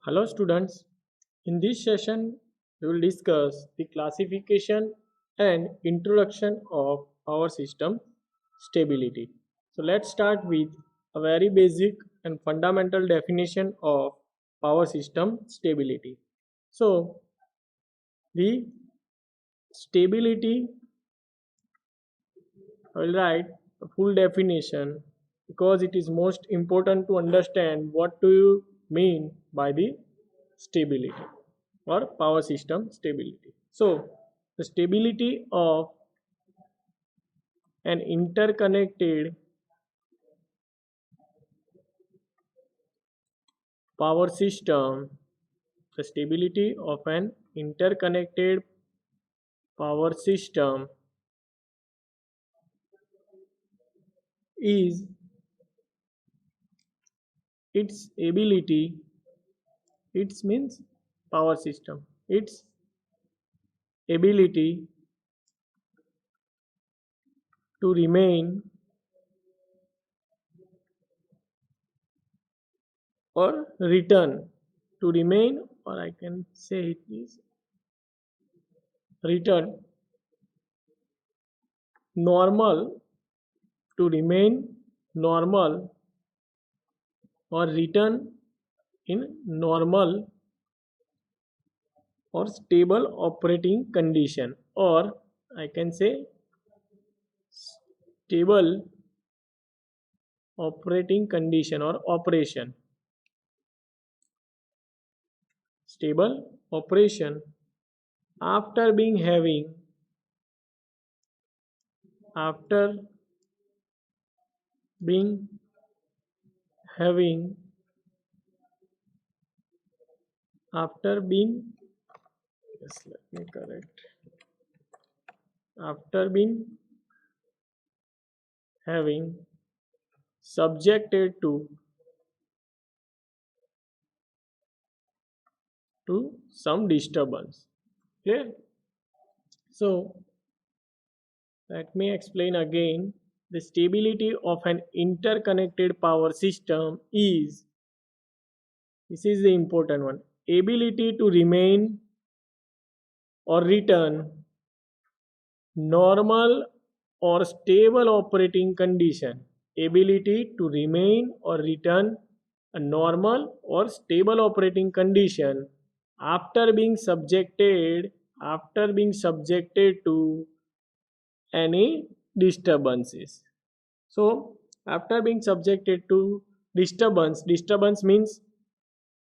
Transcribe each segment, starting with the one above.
Hello students, in this session we will discuss the classification and introduction of power system stability. So let's start with a very basic and fundamental definition of power system stability. So the stability, I will write a full definition because it is most important to understand what do you mean by the stability or power system stability. So, the stability of an interconnected power system, the stability of an interconnected power system is its ability, it means power system, its ability to remain or return to remain, or I can say it is return normal, to remain normal or return in normal or stable operating condition, or I can say stable operating condition or operation, stable operation after being having, after being having, after being, yes, let me correct, after being having subjected to some disturbance. Clear? So let me explain again. The stability of an interconnected power system is, this is the important one, ability to remain or return normal or stable operating condition. Ability to remain or return a normal or stable operating condition after being subjected, to any disturbances. So after being subjected to disturbance means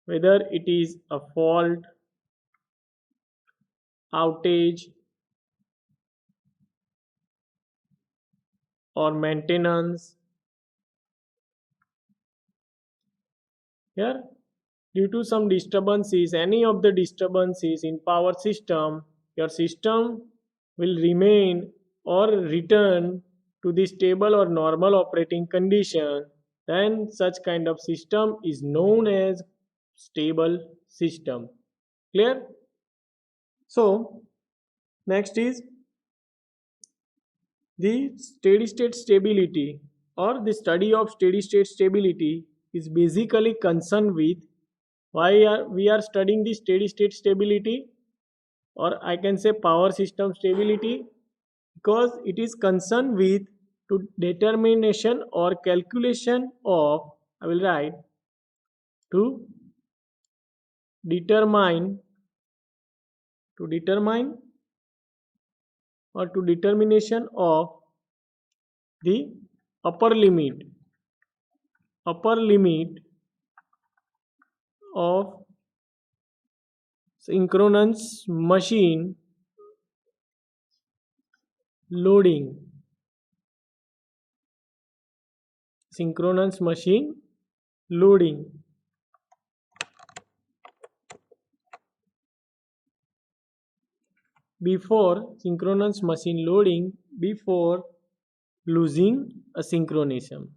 whether it is a fault, outage, or maintenance. Here, due to some disturbances, any of the disturbances in power system, your system will remain or return to the stable or normal operating condition. Then such kind of system is known as stable system. Clear? So next is the steady state stability, or the study of steady state stability is basically concerned with we are studying the steady state stability, or I can say power system stability, because it is concerned with to determination or calculation of, I will write, to determine, to determine or to determination of the upper limit, upper limit of synchronous machine loading, synchronous machine loading before synchronous machine loading, before losing a synchronism,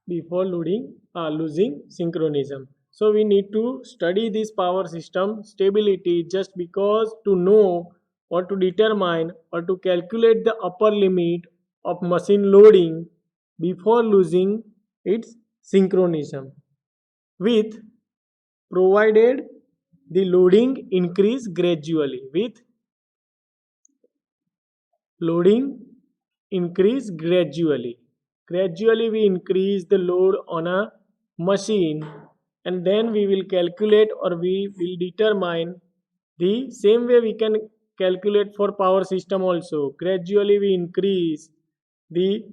before losing synchronism. So we need to study this power system stability just because to know or to determine or to calculate the upper limit of machine loading before losing its synchronism, with provided the loading increase gradually, with loading increase gradually we increase the load on a machine, and then we will calculate, or we will determine the same way we can calculate for power system also. Gradually we increase the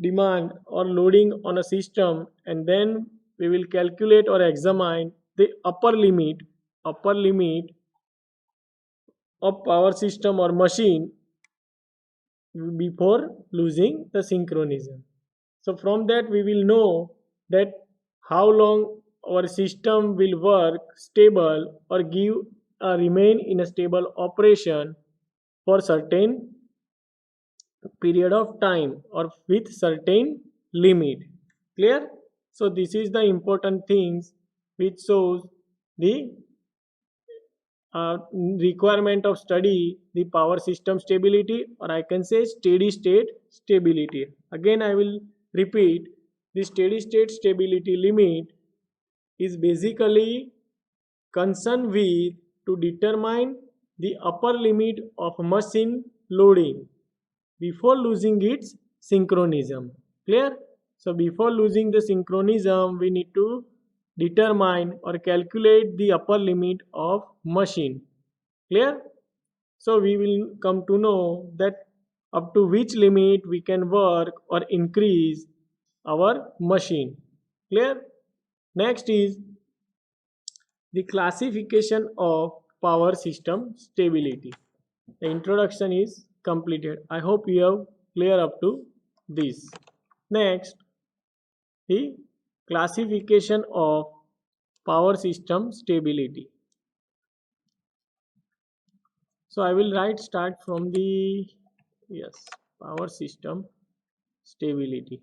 demand or loading on a system, and then we will calculate or examine the upper limit of power system or machine before losing the synchronism. So from that we will know that how long our system will work stable or give remain in a stable operation for certain period of time or with certain limit. Clear? So this is the important things which shows the requirement of study the power system stability, or I can say steady state stability. Again I will repeat, the steady state stability limit is basically concerned with to determine the upper limit of machine loading before losing its synchronism. Clear? So before losing the synchronism we need to determine or calculate the upper limit of machine. Clear? So we will come to know that up to which limit we can work or increase our machine. Clear? Next is the classification of power system stability. The introduction is completed. I hope you have clear up to this. Next, the classification of power system stability. So I will start from the power system stability.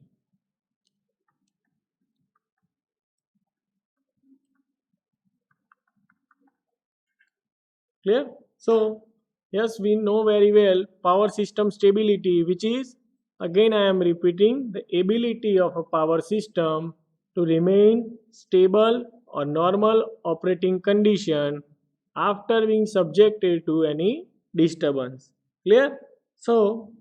Clear? So yes, we know very well power system stability, which is, again I am repeating, the ability of a power system to remain stable or normal operating condition after being subjected to any disturbance. Clear? So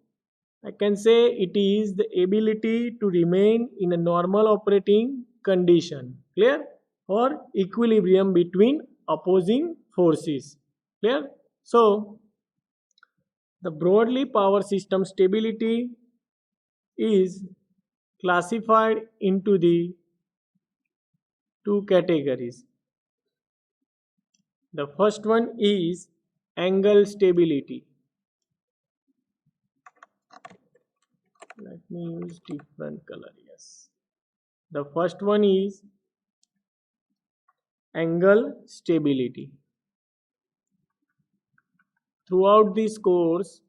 I can say it is the ability to remain in a normal operating condition. Clear? Or equilibrium between opposing forces. Clear? So the broadly power system stability is classified into the two categories. The first one is angle stability. Let me use different color. Yes. The first one is angle stability. Throughout this course,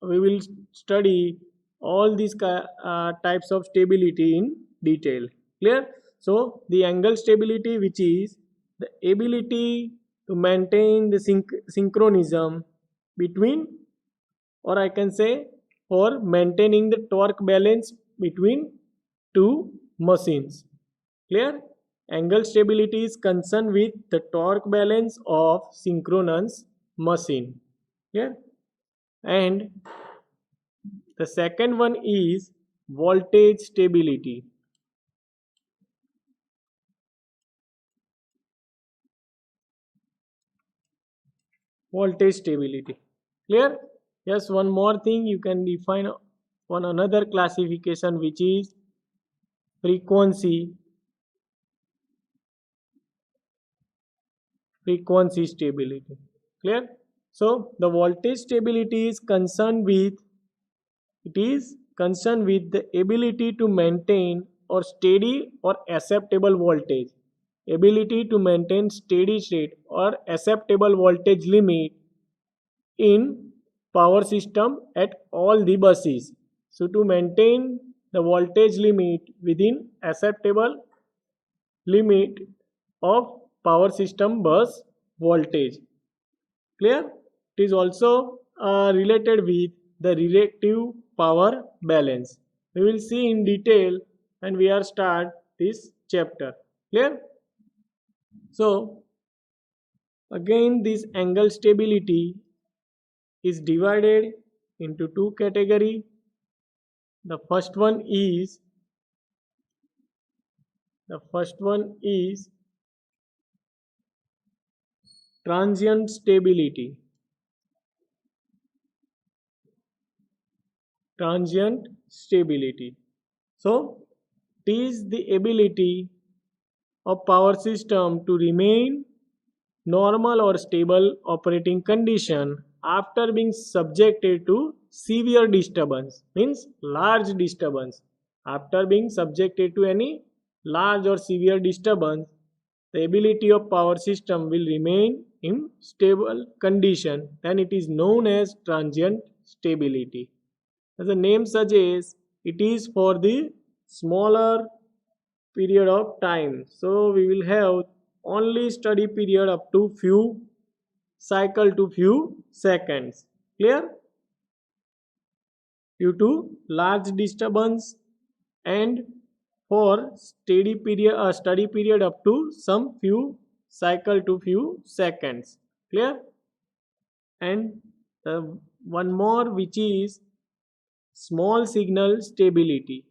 we will study all these types of stability in detail. Clear? So the angle stability, which is the ability to maintain the synchronism between, or I can say for maintaining the torque balance between two machines. Clear? Angle stability is concerned with the torque balance of synchronous machine. Clear? And the second one is voltage stability. Voltage stability. Clear? Yes, one more thing, you can define one another classification, which is frequency stability. Clear? So the voltage stability is concerned with the ability to maintain or steady or acceptable voltage, ability to maintain steady state or acceptable voltage limit in power system at all the buses. So to maintain the voltage limit within acceptable limit of power system bus voltage. Clear? It is also related with the relative power balance. We will see in detail when we are start this chapter. Clear? So again, this angle stability is divided into two category. The first one is transient stability. Transient stability. So it is the ability of power system to remain normal or stable operating condition after being subjected to severe disturbance, means large disturbance. After being subjected to any large or severe disturbance, the ability of power system will remain in stable condition, then it is known as transient stability. As the name suggests, it is for the smaller period of time. So we will have only study period up to few cycle to few seconds. Clear? Due to large disturbance and for study period up to some few cycle to few seconds. Clear? And one more, which is small signal stability.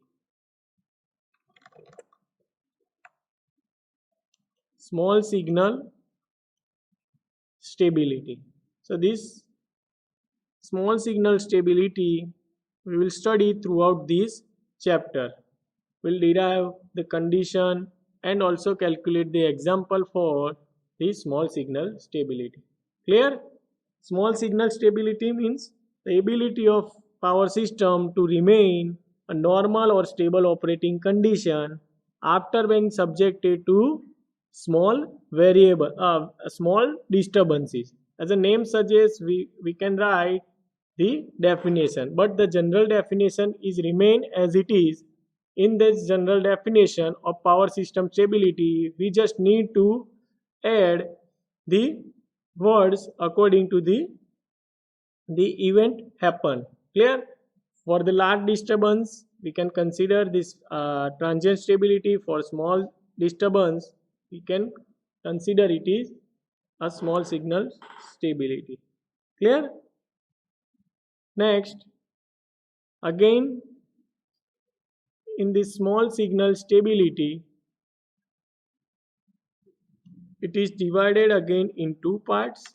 Small signal stability. So this small signal stability we will study throughout this chapter. We'll derive the condition and also calculate the example for the small signal stability. Clear? Small signal stability means the ability of power system to remain a normal or stable operating condition after being subjected to small disturbances. As the name suggests, we can write the definition, but the general definition is remain as it is. In this general definition of power system stability, we just need to add the words according to the event happen. Clear? For the large disturbance, we can consider this transient stability. For small disturbance, we can consider it is a small signal stability. Clear? Next, again, in this small signal stability, it is divided again in two parts.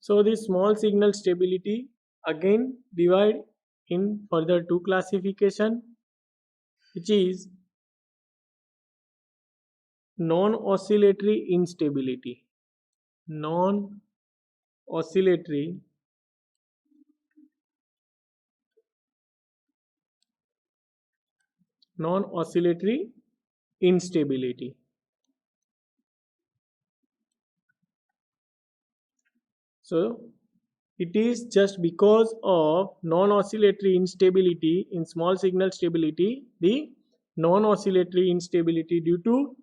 So this small signal stability again divide in further two classification, which is non-oscillatory instability. Non-oscillatory instability. So it is just because of non-oscillatory instability in small signal stability, the non-oscillatory instability due to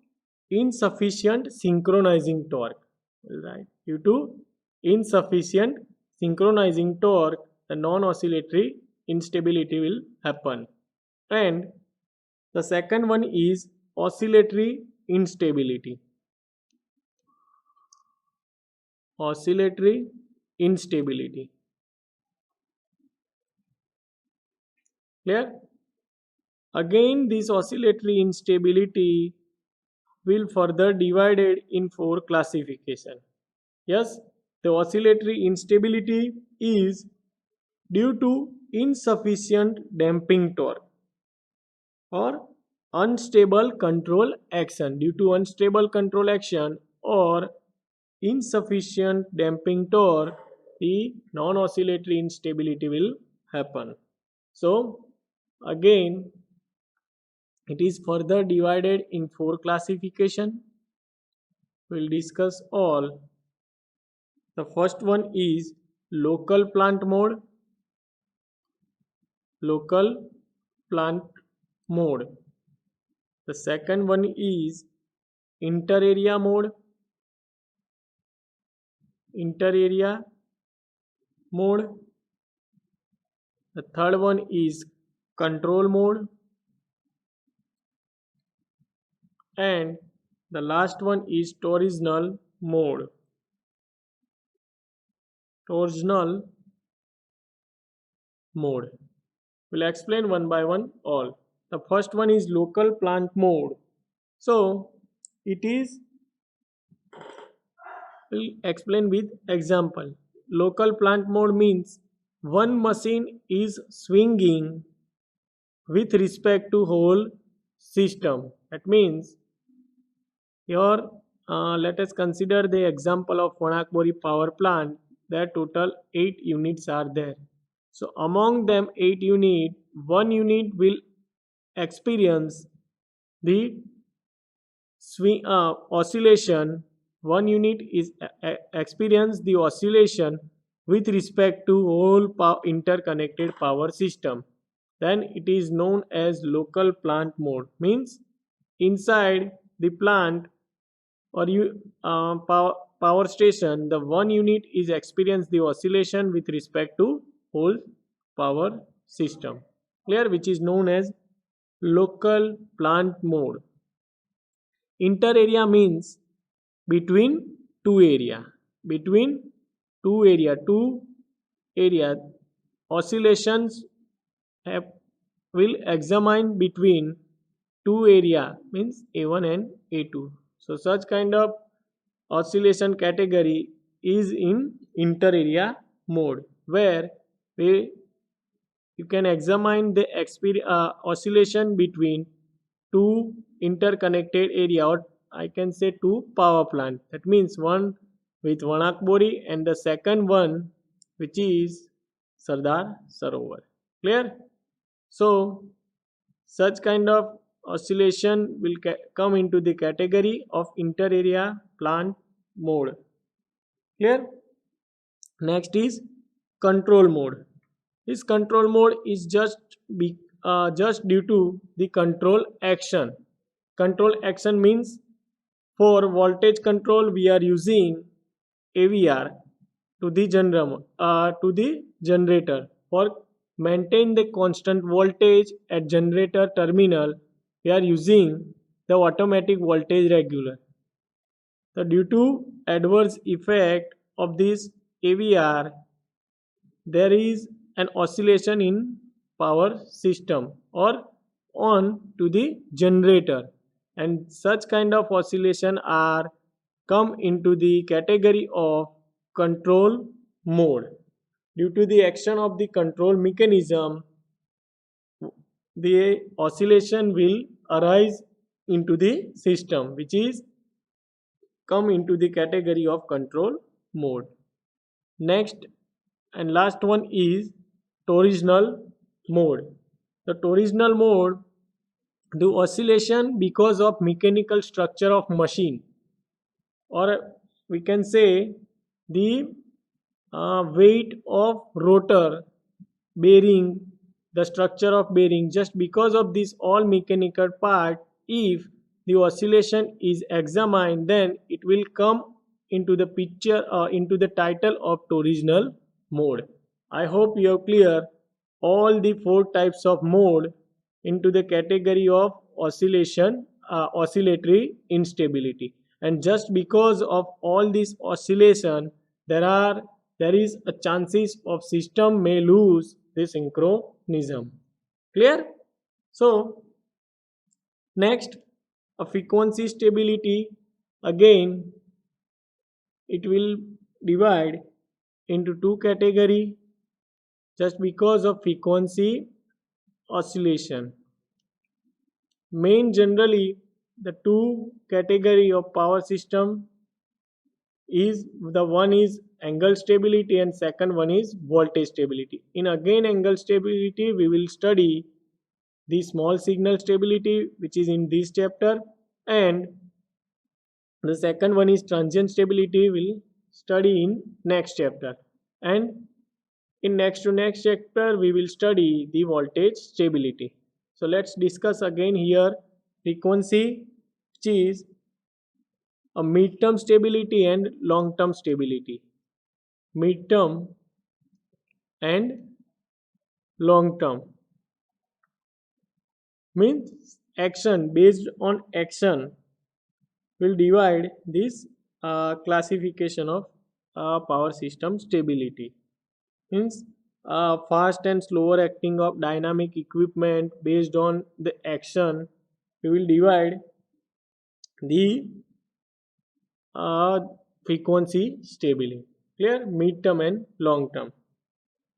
insufficient synchronizing torque. Right? Due to insufficient synchronizing torque, the non-oscillatory instability will happen. And the second one is oscillatory instability. Oscillatory instability. Clear? Again, this oscillatory instability will further divided in four classification. Yes, the oscillatory instability is due to insufficient damping torque or unstable control action. Due to unstable control action or insufficient damping torque, the non-oscillatory instability will happen. So again, it is further divided in four classification. We'll discuss all. The first one is local plant mode. Local plant mode. The second one is inter-area mode. Inter-area mode. The third one is control mode, and the last one is torsional mode. Torsional mode. We'll explain one by one all. The first one is local plant mode. So it is, we'll explain with example. Local plant mode means one machine is swinging with respect to whole system. That means here let us consider the example of Wanakbori power plant. There total 8 units are there. So among them 8 unit, one unit will experience the swing oscillation. One unit is experience the oscillation with respect to whole interconnected power system. Then it is known as local plant mode. Means inside the plant or power station, the one unit is experience the oscillation with respect to whole power system. Clear? Which is known as local plant mode. Inter area means between two area. Between two area oscillations have, will examine between two area means A1 and A2. So such kind of oscillation category is in inter area mode, where you can examine the oscillation between two interconnected area, or I can say two power plant. That means one with Wanakbori and the second one which is Sardar Sarovar. Clear? So such kind of oscillation will come into the category of inter area plant mode. Clear? Next is control mode. This control mode is just due to the control action. Control action means for voltage control we are using AVR to the generator. For maintain the constant voltage at generator terminal, we are using the automatic voltage regulator. So due to adverse effect of this AVR, there is an oscillation in power system or on to the generator, and such kind of oscillation are come into the category of control mode. Due to the action of the control mechanism, the oscillation will arise into the system, which is come into the category of control mode. Next and last one is torsional mode. The torsional mode, the oscillation because of mechanical structure of machine, or we can say the weight of rotor, bearing, the structure of bearing. Just because of this all mechanical part, if the oscillation is examined, then it will come into the picture into the title of torsional mode. I hope you are clear all the four types of mode into the category of oscillation, oscillatory instability. And just because of all this oscillation, there is a chances of system may lose the synchronism. Clear? So next, a frequency stability. Again it will divide into two category just because of frequency oscillation. Main generally the two category of power system is, the one is angle stability and second one is voltage stability. In again angle stability we will study the small signal stability, which is in this chapter, and the second one is transient stability, will study in next chapter, and in next to next chapter we will study the voltage stability. So let's discuss again here frequency, which is a mid-term stability and long-term stability. Mid-term and long term. Means action, based on action will divide this classification of power system stability. Means fast and slower acting of dynamic equipment based on the action, we will divide the uh, frequency stability. Clear? Mid term and long term.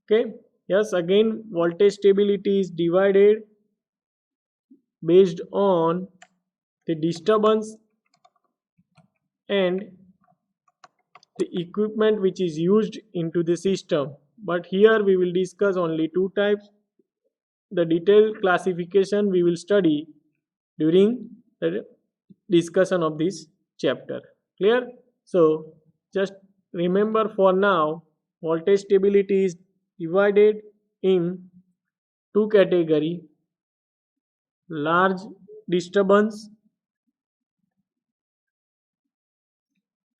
Okay. Yes, again voltage stability is divided based on the disturbance and the equipment which is used into the system. But here we will discuss only two types. The detailed classification we will study during the discussion of this chapter. Clear? So just remember for now, voltage stability is divided in two category: large disturbance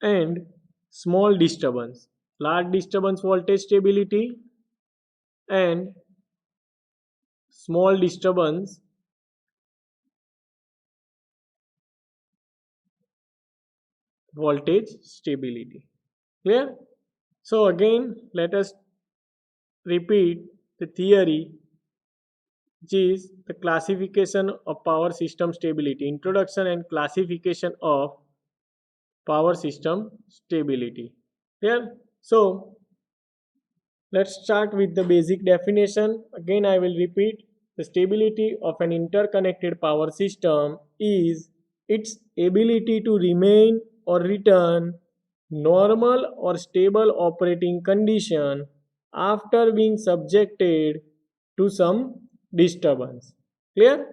and small disturbance. Large disturbance voltage stability and small disturbance voltage stability. Clear? So again let us repeat the theory, which is the classification of power system stability. Introduction and classification of power system stability. Clear? So let's start with the basic definition. Again I will repeat: the stability of an interconnected power system is its ability to remain or return normal or stable operating condition after being subjected to some disturbance. Clear?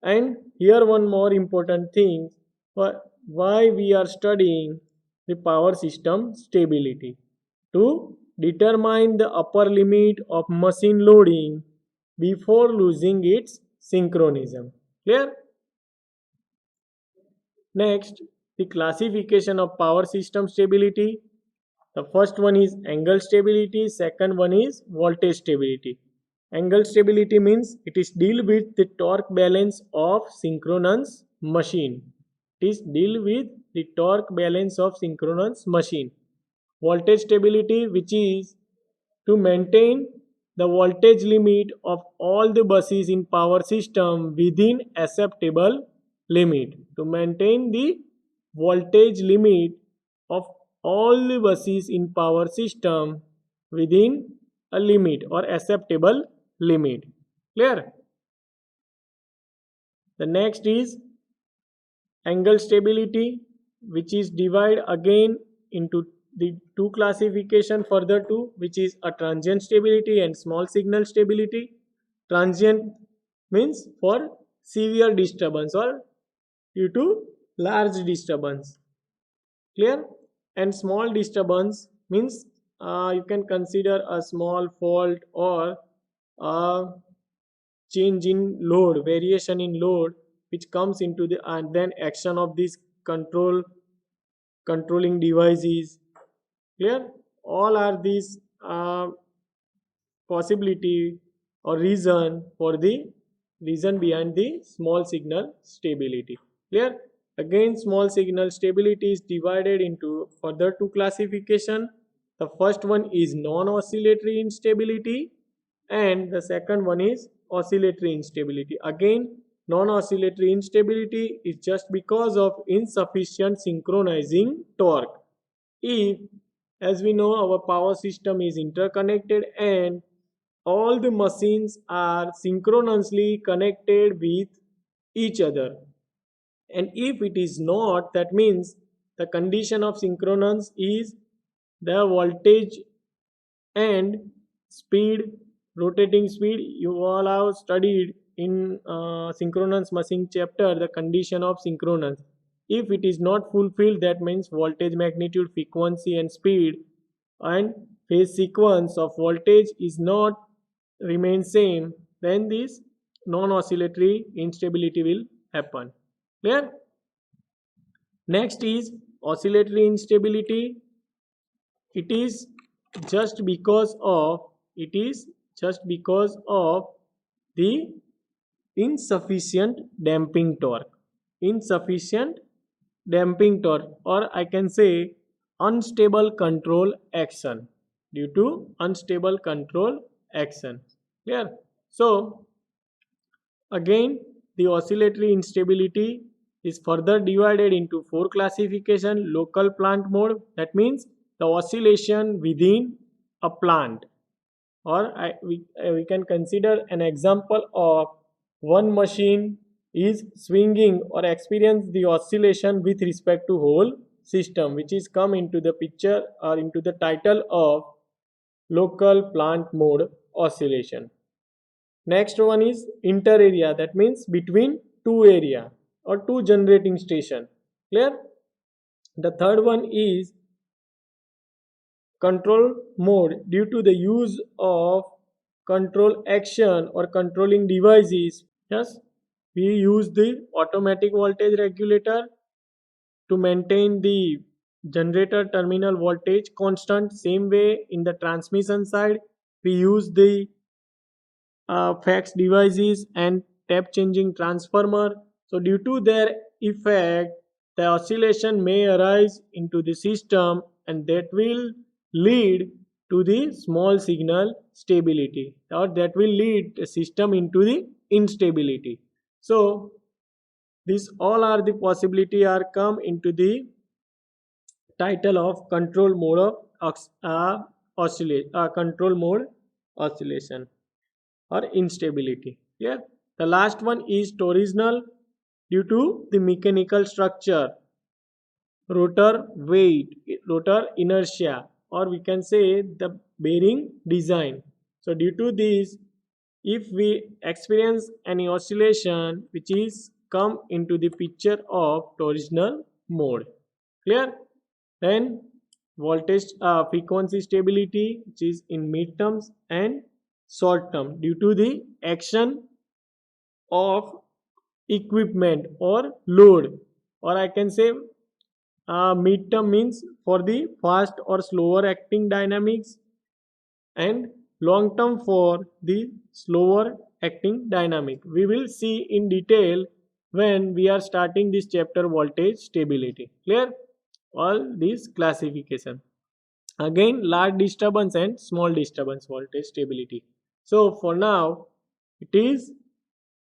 And here one more important thing: why we are studying the power system stability: to determine the upper limit of machine loading before losing its synchronism. Clear? Next, the classification of power system stability. The first one is angle stability, second one is voltage stability. Angle stability means it is deal with the torque balance of synchronous machine. It is deal with the torque balance of synchronous machine. Voltage stability, which is to maintain the voltage limit of all the buses in power system within acceptable limit. To maintain the voltage limit of all the buses in power system within a limit or acceptable limit. Clear? The next is angle stability, which is divided again into the two classification further two, which is a transient stability and small signal stability. Transient means for severe disturbance or due to large disturbance. Clear? And small disturbance means you can consider a small fault or a change in load, variation in load, which comes into the and then action of this controlling devices. Clear? All are these possibility or reason behind the small signal stability. Clear? Again, small signal stability is divided into further two classification. The first one is non-oscillatory instability and the second one is oscillatory instability. Again, non-oscillatory instability is just because of insufficient synchronizing torque. If, as we know, our power system is interconnected and all the machines are synchronously connected with each other, and if it is not, that means the condition of synchronous is the voltage and speed, rotating speed. You all have studied in synchronous machine chapter the condition of synchronous. If it is not fulfilled, that means voltage, magnitude, frequency and speed and phase sequence of voltage is not remain same, then this non-oscillatory instability will happen. Clear? Next is oscillatory instability. It is just because of it is just because of the insufficient damping torque. Insufficient damping torque, or I can say unstable control action, due to unstable control action. Clear? So again, the oscillatory instability is further divided into four classification. Local plant mode, that means the oscillation within a plant, or we can consider an example of one machine is swinging or experience the oscillation with respect to whole system, which is come into the picture or into the title of local plant mode oscillation. Next one is inter area, that means between two area or two generating station. Clear? The third one is control mode, due to the use of control action or controlling devices. Yes, we use the automatic voltage regulator to maintain the generator terminal voltage constant. Same way in the transmission side, we use the fax devices and tap changing transformer. So due to their effect, the oscillation may arise into the system, and that will lead to the small signal stability, or that will lead the system into the instability. So these all are the possibility are come into the title of control mode of control mode oscillation or instability. Clear? The last one is torsional, due to the mechanical structure, rotor weight, rotor inertia, or we can say the bearing design. So due to this, if we experience any oscillation which is come into the picture of torsional mode. Clear? Then voltage frequency stability, which is in mid terms and short term, due to the action of equipment or load, or I can say mid term means for the fast or slower acting dynamics, and long term for the slower acting dynamic. We will see in detail when we are starting this chapter voltage stability. Clear? All these classification. Again, large disturbance and small disturbance voltage stability. So for now, it is,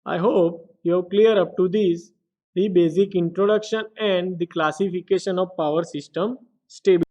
I hope you have clear up to this the basic introduction and the classification of power system stability.